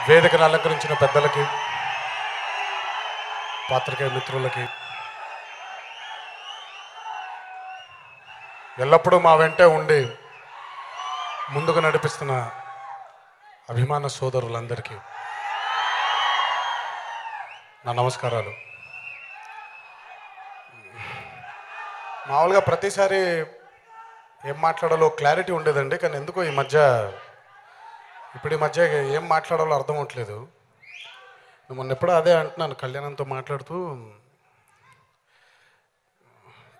వేదికను అలంకరించిన పెద్దలకి, పాత్రికేయ మిత్రులకి, ఎల్లప్పుడూ మా వెంటే ఉండి ముందుకు నడిపిస్తున్న అభిమాన సోదరులందరికీ నా నమస్కారాలు. మామూలుగా ప్రతిసారి ఏం మాట్లాడాలో క్లారిటీ ఉండేదండి, కానీ ఎందుకో ఈ మధ్య ఏం మాట్లాడాలో అర్థం అవట్లేదు. మొన్న ఎప్పుడో అదే అంటున్నాను కళ్యాణంతో మాట్లాడుతూ,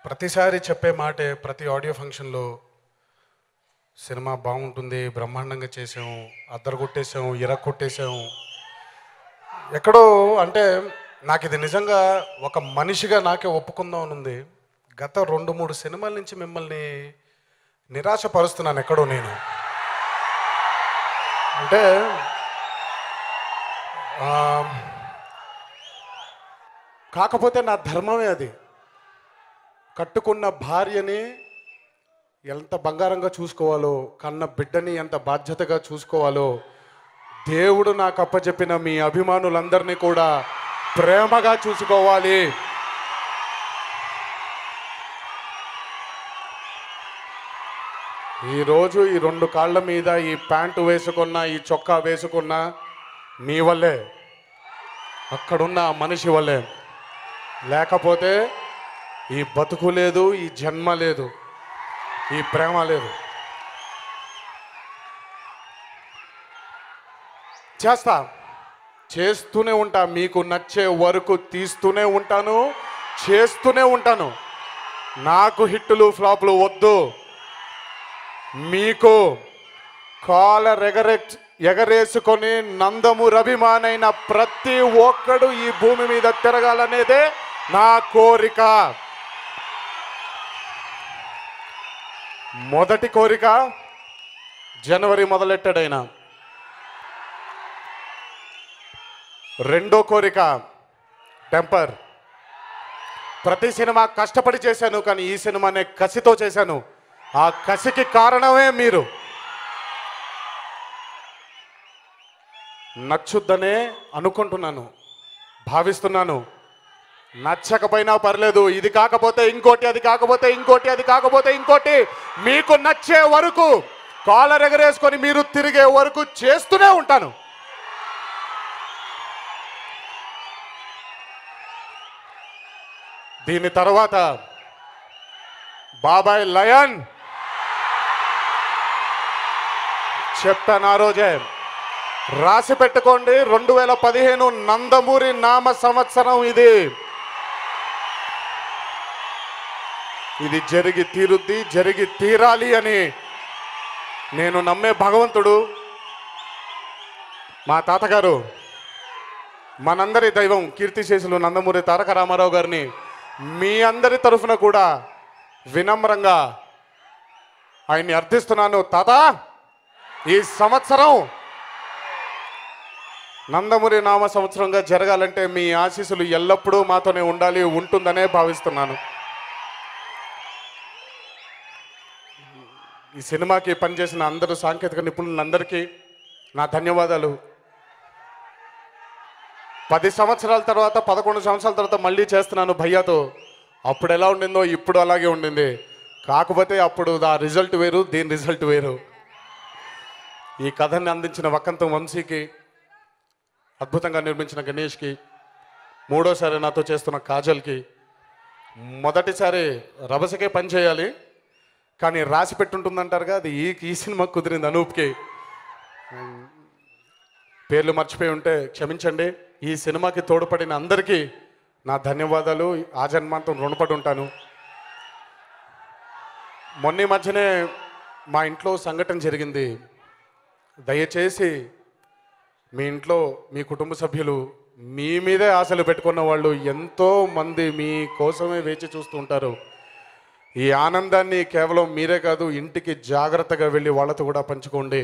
ప్రతిసారి చెప్పే మాటే ప్రతి ఆడియో ఫంక్షన్లో, సినిమా బాగుంటుంది, బ్రహ్మాండంగా చేసాము, అద్దరు కొట్టేసాము, కొట్టేసాము. ఎక్కడో అంటే నాకు ఇది నిజంగా ఒక మనిషిగా నాకే ఒప్పుకుందాం అని ఉంది. గత 2-3 సినిమాల నుంచి మిమ్మల్ని నిరాశపరుస్తున్నాను ఎక్కడో నేను. అంటే కాకపోతే నా ధర్మమే అది. కట్టుకున్న భార్యని ఎంత బంగారంగా చూసుకోవాలో, కన్న బిడ్డని ఎంత బాధ్యతగా చూసుకోవాలో దేవుడు నాకు అప్పచెప్పిన మీ అభిమానులందరినీ కూడా ప్రేమగా చూసుకోవాలి. ఈరోజు ఈ 2 కాళ్ళ మీద ఈ ప్యాంటు వేసుకున్న, ఈ చొక్కా వేసుకున్న మీ వల్లే, అక్కడున్న మనిషి వల్లే. లేకపోతే ఈ బతుకు లేదు, ఈ జన్మ లేదు, ఈ ప్రేమ లేదు. చేస్తూనే ఉంటా, మీకు నచ్చే వరకు తీస్తూనే ఉంటాను, చేస్తూనే ఉంటాను. నాకు హిట్టులు ఫ్లాపులు వద్దు. మీకు కాలర్ ఎగరేసుకొని నందమూరి అభిమానైన ప్రతి ఒక్కడు ఈ భూమి మీద తిరగాలనేదే నా కోరిక. మొదటి కోరిక జనవరి మొదలెట్టాడైనా. రెండో కోరిక టెంపర్. ప్రతి సినిమా కష్టపడి చేశాను, కానీ ఈ సినిమానే కసితో చేశాను. ఆ కసికి కారణమే మీరు. నచ్చుద్దనే అనుకుంటున్నాను, భావిస్తున్నాను. నచ్చకపోయినా పర్లేదు, ఇది కాకపోతే ఇంకోటి, అది కాకపోతే ఇంకోటి, అది కాకపోతే ఇంకోటి, మీకు నచ్చే వరకు, కాలర్ ఎగరేసుకొని మీరు తిరిగే వరకు చేస్తూనే ఉంటాను. దీని తర్వాత బాబాయ్ లయన్ చెప్పాను ఆ రోజే, రాసి పెట్టుకోండి, 2015 నందమూరి నామ సంవత్సరం. ఇది జరిగి తీరుద్ది, జరిగి తీరాలి అని నేను నమ్మే భగవంతుడు, మా తాతగారు, మనందరి దైవం కీర్తిశేషులు నందమూరి తారక రామారావు గారిని మీ అందరి తరఫున కూడా వినమ్రంగా ఆయన్ని అర్థిస్తున్నాను. తాత, ఈ సంవత్సరం నందమూరి నామ సంవత్సరంగా జరగాలంటే మీ ఆశీస్సులు ఎల్లప్పుడూ మాతోనే ఉండాలి, ఉంటుందనే భావిస్తున్నాను. ఈ సినిమాకి పనిచేసిన అందరూ సాంకేతిక నిపుణులందరికీ నా ధన్యవాదాలు. 10 సంవత్సరాల తర్వాత, 11 సంవత్సరాల తర్వాత మళ్ళీ చేస్తున్నాను భయ్యాతో. అప్పుడు ఎలా ఉండిందో ఇప్పుడు అలాగే ఉండింది. కాకపోతే అప్పుడు ఆ రిజల్ట్ వేరు, దీని రిజల్ట్ వేరు. ఈ కథని అందించిన వక్కంతం వంశీకి, అద్భుతంగా నిర్మించిన గణేష్కి, మూడోసారి నాతో చేస్తున్న కాజల్కి, మొదటిసారి రభసకే పని చేయాలి కానీ రాసి పెట్టుంటుందంటారుగా, అది ఈ సినిమా కుదిరింది. అనూప్కి పేర్లు మర్చిపోయి ఉంటే క్షమించండి. ఈ సినిమాకి తోడ్పడిన అందరికీ నా ధన్యవాదాలు, ఆజన్మాంతం రుణపడి ఉంటాను. మొన్న మధ్యనే మా ఇంట్లో సంఘటన జరిగింది. దయచేసి మీ ఇంట్లో మీ కుటుంబ సభ్యులు మీ మీదే ఆశలు పెట్టుకున్న వాళ్ళు ఎంతోమంది మీ కోసమే వేచి చూస్తూ ఉంటారు. ఈ ఆనందాన్ని కేవలం మీరే కాదు, ఇంటికి జాగ్రత్తగా వెళ్ళి వాళ్ళతో కూడా పంచుకోండి.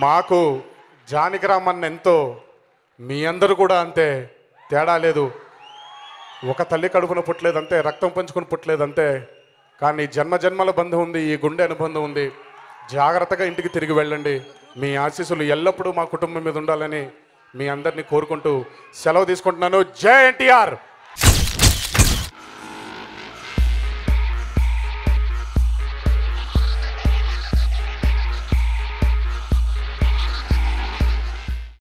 మాకు జానకిరామన్న ఎంతో, మీ అందరూ కూడా అంతే, తేడా లేదు. ఒక తల్లి కడుపున పుట్టలేదంతే, రక్తం పంచుకొని పుట్టలేదంతే, కానీ జన్మ జన్మల బంధం ఉంది, ఈ గుండె అనుబంధం ఉంది. జాగ్రత్తగా ఇంటికి తిరిగి వెళ్ళండి. మీ ఆశీస్సులు ఎల్లప్పుడూ మా కుటుంబం మీద ఉండాలని మీ అందరినీ కోరుకుంటూ సెలవు తీసుకుంటున్నాను. జై ఎన్టీఆర్.